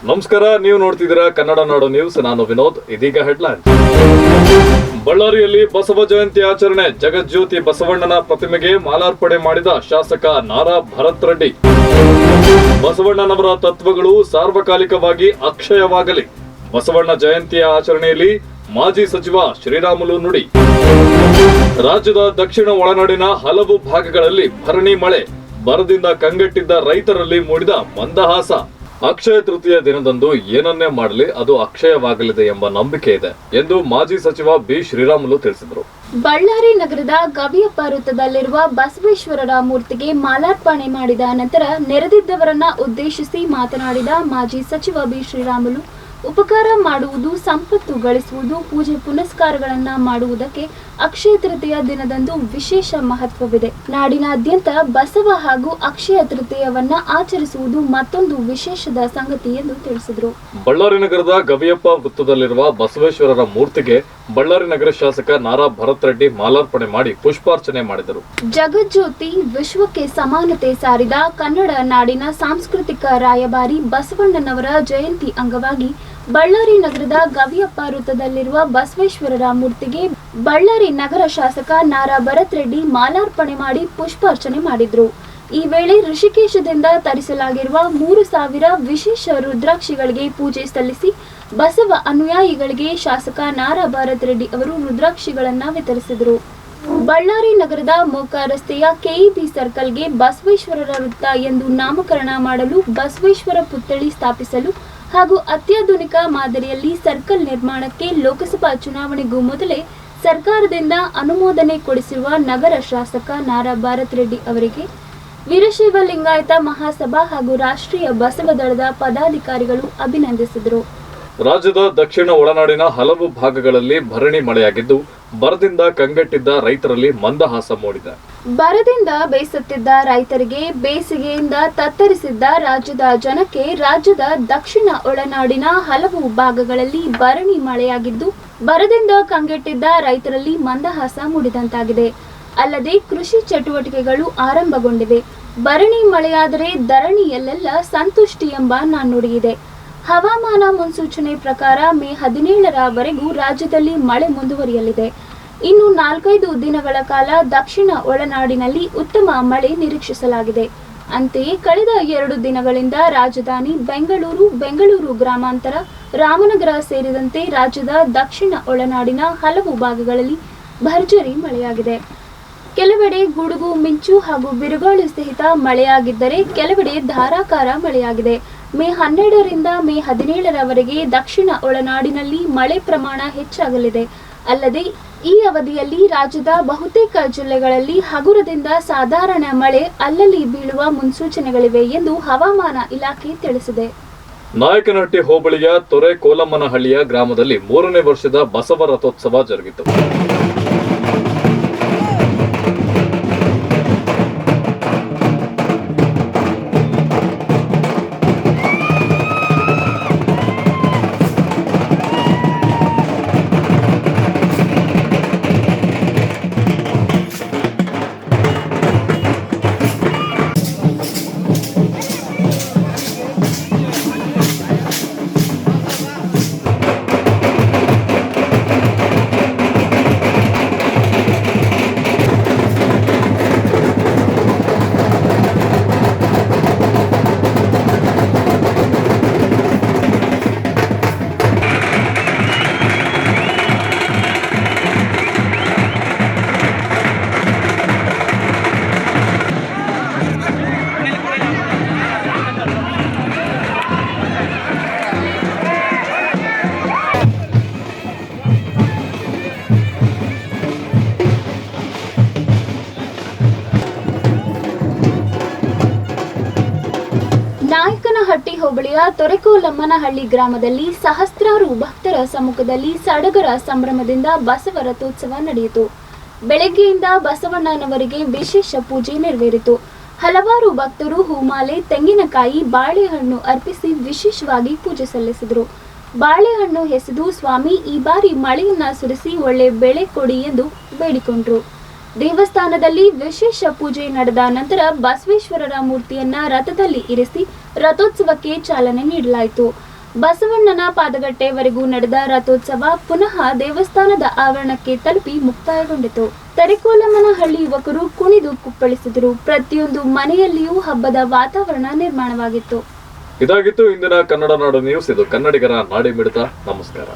ನಮಸ್ಕಾರ, ನೀವು ನೋಡ್ತಿದ್ದೀರಾ ಕನ್ನಡ ನಾಡು ನ್ಯೂಸ್. ನಾನು ವಿನೋದ್. ಇದೀಗ ಹೆಡ್ಲೈನ್. ಬಳ್ಳಾರಿಯಲ್ಲಿ ಬಸವ ಜಯಂತಿ ಆಚರಣೆ. ಜಗಜ್ಯೋತಿ ಬಸವಣ್ಣನ ಪ್ರತಿಮೆಗೆ ಮಾಲಾರ್ಪಣೆ ಮಾಡಿದ ಶಾಸಕ ನಾರಾ ಭರತ್ ರೆಡ್ಡಿ. ಬಸವಣ್ಣನವರ ತತ್ವಗಳು ಸಾರ್ವಕಾಲಿಕವಾಗಿ ಅಕ್ಷಯವಾಗಲಿ. ಬಸವಣ್ಣ ಜಯಂತಿಯ ಆಚರಣೆಯಲ್ಲಿ ಮಾಜಿ ಸಚಿವ ಶ್ರೀರಾಮುಲು ನುಡಿ. ರಾಜ್ಯದ ದಕ್ಷಿಣ ಒಳನಾಡಿನ ಹಲವು ಭಾಗಗಳಲ್ಲಿ ಭರಣಿ ಮಳೆ. ಬರದಿಂದ ಕಂಗೆಟ್ಟಿದ್ದ ರೈತರಲ್ಲಿ ಮೂಡಿದ ಮಂದಹಾಸ. ಅಕ್ಷಯ ತೃತೀಯ ದಿನದಂದು ಏನನ್ನೇ ಮಾಡಲಿ ಅದು ಅಕ್ಷಯವಾಗಲಿದೆ ಎಂಬ ನಂಬಿಕೆ ಇದೆ ಎಂದು ಮಾಜಿ ಸಚಿವ ಬಿ ಶ್ರೀರಾಮುಲು ತಿಳಿಸಿದರು. ಬಳ್ಳಾರಿ ನಗರದ ಗವಿಯಪ್ಪ ವೃತ್ತದಲ್ಲಿರುವ ಬಸವೇಶ್ವರರ ಮೂರ್ತಿಗೆ ಮಾಲಾರ್ಪಣೆ ಮಾಡಿದ ನಂತರ ನೆರೆದಿದ್ದವರನ್ನ ಉದ್ದೇಶಿಸಿ ಮಾತನಾಡಿದ ಮಾಜಿ ಸಚಿವ ಬಿ ಶ್ರೀರಾಮುಲು, ಉಪಕಾರ ಮಾಡುವುದು, ಸಂಪತ್ತು ಗಳಿಸುವುದು, ಪೂಜೆ ಪುನಸ್ಕಾರಗಳನ್ನ ಮಾಡುವುದಕ್ಕೆ ಅಕ್ಷಯ ತೃತೀಯ ದಿನದಂದು ವಿಶೇಷ ಮಹತ್ವವಿದೆ. ನಾಡಿನಾದ್ಯಂತ ಬಸವ ಹಾಗೂ ಅಕ್ಷಯ ತೃತೀಯವನ್ನ ಆಚರಿಸುವುದು ಮತ್ತೊಂದು ವಿಶೇಷದ ಸಂಗತಿ ಎಂದು ತಿಳಿಸಿದರು. ಬಳ್ಳಾರಿ ನಗರದ ಗವಿಯಪ್ಪ ವೃತ್ತದಲ್ಲಿರುವ ಬಸವೇಶ್ವರರ ಮೂರ್ತಿಗೆ ಬಳ್ಳಾರಿ ನಗರ ಶಾಸಕ ನಾರಾ ಭರತ್ ರೆಡ್ಡಿ ಮಾಲಾರ್ಪಣೆ ಮಾಡಿ ಪುಷ್ಪಾರ್ಚನೆ ಮಾಡಿದರು. ಜಗಜ್ಯೋತಿ ವಿಶ್ವಕ್ಕೆ ಸಮಾನತೆ ಸಾರಿದ ಕನ್ನಡ ನಾಡಿನ ಸಾಂಸ್ಕೃತಿಕ ರಾಯಭಾರಿ ಬಸವಣ್ಣನವರ ಜಯಂತಿ ಅಂಗವಾಗಿ ಬಳ್ಳಾರಿ ನಗರದ ಗವಿಯಪ್ಪ ವೃತ್ತದಲ್ಲಿರುವ ಬಸವೇಶ್ವರರ ಮೂರ್ತಿಗೆ ಬಳ್ಳಾರಿ ನಗರ ಶಾಸಕ ನಾರಾ ಭರತ್ ರೆಡ್ಡಿ ಮಾಲಾರ್ಪಣೆ ಮಾಡಿ ಪುಷ್ಪಾರ್ಚನೆ ಮಾಡಿದ್ರು. ಈ ವೇಳೆ ಋಷಿಕೇಶದಿಂದ ತರಿಸಲಾಗಿರುವ 3000 ವಿಶೇಷ ರುದ್ರಾಕ್ಷಿಗಳಿಗೆ ಪೂಜೆ ಸಲ್ಲಿಸಿ ಬಸವ ಅನುಯಾಯಿಗಳಿಗೆ ಶಾಸಕ ನಾರಾ ಭರತ್ ರೆಡ್ಡಿ ಅವರು ರುದ್ರಾಕ್ಷಿಗಳನ್ನ ವಿತರಿಸಿದರು. ಬಳ್ಳಾರಿ ನಗರದ ಮೋಕ ರಸ್ತೆಯ ಕೆಇಬಿ ಸರ್ಕಲ್ಗೆ ಬಸವೇಶ್ವರರ ವೃತ್ತ ಎಂದು ನಾಮಕರಣ ಮಾಡಲು, ಬಸವೇಶ್ವರ ಪುತ್ಥಳಿ ಸ್ಥಾಪಿಸಲು ಹಾಗೂ ಅತ್ಯಾಧುನಿಕ ಮಾದರಿಯಲ್ಲಿ ಸರ್ಕಲ್ ನಿರ್ಮಾಣಕ್ಕೆ ಲೋಕಸಭಾ ಚುನಾವಣೆಗೂ ಮೊದಲೇ ಸರ್ಕಾರದಿಂದ ಅನುಮೋದನೆ ಕೊಡಿಸಿರುವ ನಗರ ಶಾಸಕ ನಾರಾ ಭರತ್ ರೆಡ್ಡಿ ಅವರಿಗೆ ವೀರಶೈವ ಲಿಂಗಾಯತ ಮಹಾಸಭಾ ಹಾಗೂ ರಾಷ್ಟ್ರೀಯ ಬಸವ ದಳದ ಪದಾಧಿಕಾರಿಗಳು ಅಭಿನಂದಿಸಿದರು. ರಾಜ್ಯದ ದಕ್ಷಿಣ ಒಳನಾಡಿನ ಹಲವು ಭಾಗಗಳಲ್ಲಿ ಭರಣಿ ಮಳೆಯಾಗಿದ್ದು, ಬರದಿಂದ ಕಂಗೆಟ್ಟಿದ್ದ ರೈತರಲ್ಲಿ ಮಂದಹಾಸ ಮೂಡಿದೆ. ಬರದಿಂದ ಬೇಸತ್ತಿದ್ದ ರೈತರಿಗೆ, ಬೇಸಿಗೆಯಿಂದ ತತ್ತರಿಸಿದ್ದ ರಾಜ್ಯದ ಜನಕ್ಕೆ ರಾಜ್ಯದ ದಕ್ಷಿಣ ಒಳನಾಡಿನ ಹಲವು ಭಾಗಗಳಲ್ಲಿ ಭರಣಿ ಮಳೆಯಾಗಿದ್ದು, ಬರದಿಂದ ಕಂಗೆಟ್ಟಿದ್ದ ರೈತರಲ್ಲಿ ಮಂದಹಾಸ ಮೂಡಿದಂತಾಗಿದೆ. ಅಲ್ಲದೆ ಕೃಷಿ ಚಟುವಟಿಕೆಗಳು ಆರಂಭಗೊಂಡಿವೆ. ಭರಣಿ ಮಳೆಯಾದರೆ ಧರಣಿಯಲ್ಲೆಲ್ಲ ಸಂತುಷ್ಟಿ ಎಂಬ ನಾಣ್ಣುಡಿಯಿದೆ. ಹವಾಮಾನ ಮುನ್ಸೂಚನೆ ಪ್ರಕಾರ ಮೇ 17ರವರೆಗೂ ರಾಜ್ಯದಲ್ಲಿ ಮಳೆ ಮುಂದುವರಿಯಲಿದೆ. ಇನ್ನು 4-5 ದಿನಗಳ ಕಾಲ ದಕ್ಷಿಣ ಒಳನಾಡಿನಲ್ಲಿ ಉತ್ತಮ ಮಳೆ ನಿರೀಕ್ಷಿಸಲಾಗಿದೆ. ಅಂತೆಯೇ ಕಳೆದ 2 ದಿನಗಳಿಂದ ರಾಜಧಾನಿ ಬೆಂಗಳೂರು, ಬೆಂಗಳೂರು ಗ್ರಾಮಾಂತರ, ರಾಮನಗರ ಸೇರಿದಂತೆ ರಾಜ್ಯದ ದಕ್ಷಿಣ ಒಳನಾಡಿನ ಹಲವು ಭಾಗಗಳಲ್ಲಿ ಭರ್ಜರಿ ಮಳೆಯಾಗಿದೆ. ಕೆಲವೆಡೆ ಗುಡುಗು ಮಿಂಚು ಹಾಗೂ ಬಿರುಗಾಳಿ ಸಹಿತ ಮಳೆಯಾಗಿದ್ದರೆ ಕೆಲವೆಡೆ ಧಾರಾಕಾರ ಮಳೆಯಾಗಿದೆ. ಮೇ 12ರಿಂದ ಮೇ 17ರವರೆಗೆ ದಕ್ಷಿಣ ಒಳನಾಡಿನಲ್ಲಿ ಮಳೆ ಪ್ರಮಾಣ ಹೆಚ್ಚಾಗಲಿದೆ. ಅಲ್ಲದೆ ಈ ಅವಧಿಯಲ್ಲಿ ರಾಜ್ಯದ ಬಹುತೇಕ ಜಿಲ್ಲೆಗಳಲ್ಲಿ ಹಗುರದಿಂದ ಸಾಧಾರಣ ಮಳೆ ಅಲ್ಲಲ್ಲಿ ಬೀಳುವ ಮುನ್ಸೂಚನೆಗಳಿವೆ ಎಂದು ಹವಾಮಾನ ಇಲಾಖೆ ತಿಳಿಸಿದೆ. ನಾಯಕನಹಟ್ಟಿ ಹೋಬಳಿಯ ತೊರೆ ಕೋಲಮ್ಮನಹಳ್ಳಿಯ ಗ್ರಾಮದಲ್ಲಿ 3ನೇ ವರ್ಷದ ಬಸವ ರಥೋತ್ಸವ ಜರುಗಿತು. ನಾಯಕನಹಟ್ಟಿ ಹೋಬಳಿಯ ತೊರೆಕೋಲಮ್ಮನಹಳ್ಳಿ ಗ್ರಾಮದಲ್ಲಿ ಸಹಸ್ರಾರು ಭಕ್ತರ ಸಮ್ಮುಖದಲ್ಲಿ ಸಡಗರ ಸಂಭ್ರಮದಿಂದ ಬಸವ ರಥೋತ್ಸವ ನಡೆಯಿತು. ಬೆಳಗ್ಗೆಯಿಂದ ಬಸವಣ್ಣನವರಿಗೆ ವಿಶೇಷ ಪೂಜೆ ನೆರವೇರಿತು. ಹಲವಾರು ಭಕ್ತರು ಹೂಮಾಲೆ, ತೆಂಗಿನಕಾಯಿ, ಬಾಳೆಹಣ್ಣು ಅರ್ಪಿಸಿ ವಿಶೇಷವಾಗಿ ಪೂಜೆ ಸಲ್ಲಿಸಿದರು. ಬಾಳೆಹಣ್ಣು ಎಸೆದು, ಸ್ವಾಮಿ ಈ ಬಾರಿ ಮಳೆಯನ್ನ ಸುರಿಸಿ ಒಳ್ಳೆ ಬೆಳೆ ಕೊಡಿ ಎಂದು ಬೇಡಿಕೊಂಡರು. ದೇವಸ್ಥಾನದಲ್ಲಿ ವಿಶೇಷ ಪೂಜೆ ನಡೆದ ನಂತರ ಬಸವೇಶ್ವರರ ಮೂರ್ತಿಯನ್ನ ರಥದಲ್ಲಿ ಇರಿಸಿ ರಥೋತ್ಸವಕ್ಕೆ ಚಾಲನೆ ನೀಡಲಾಯಿತು. ಬಸವಣ್ಣನ ಪಾದಗಟ್ಟೆವರೆಗೂ ನಡೆದ ರಥೋತ್ಸವ ಪುನಃ ದೇವಸ್ಥಾನದ ಆವರಣಕ್ಕೆ ತಲುಪಿ ಮುಕ್ತಾಯಗೊಂಡಿತು. ತರಿಕೋಲಮ್ಮನಹಳ್ಳಿ ಯುವಕರು ಕುಣಿದು ಕುಪ್ಪಳಿಸಿದರು. ಪ್ರತಿಯೊಂದು ಮನೆಯಲ್ಲಿಯೂ ಹಬ್ಬದ ವಾತಾವರಣ ನಿರ್ಮಾಣವಾಗಿತ್ತು. ಇದಾಗಿತ್ತು ಇಂದಿನ ಕನ್ನಡ ನಾಡು ನ್ಯೂಸ್. ಇದು ಕನ್ನಡಿಗರ ನಾಡಿ ಮಿಡಿತ. ನಮಸ್ಕಾರ.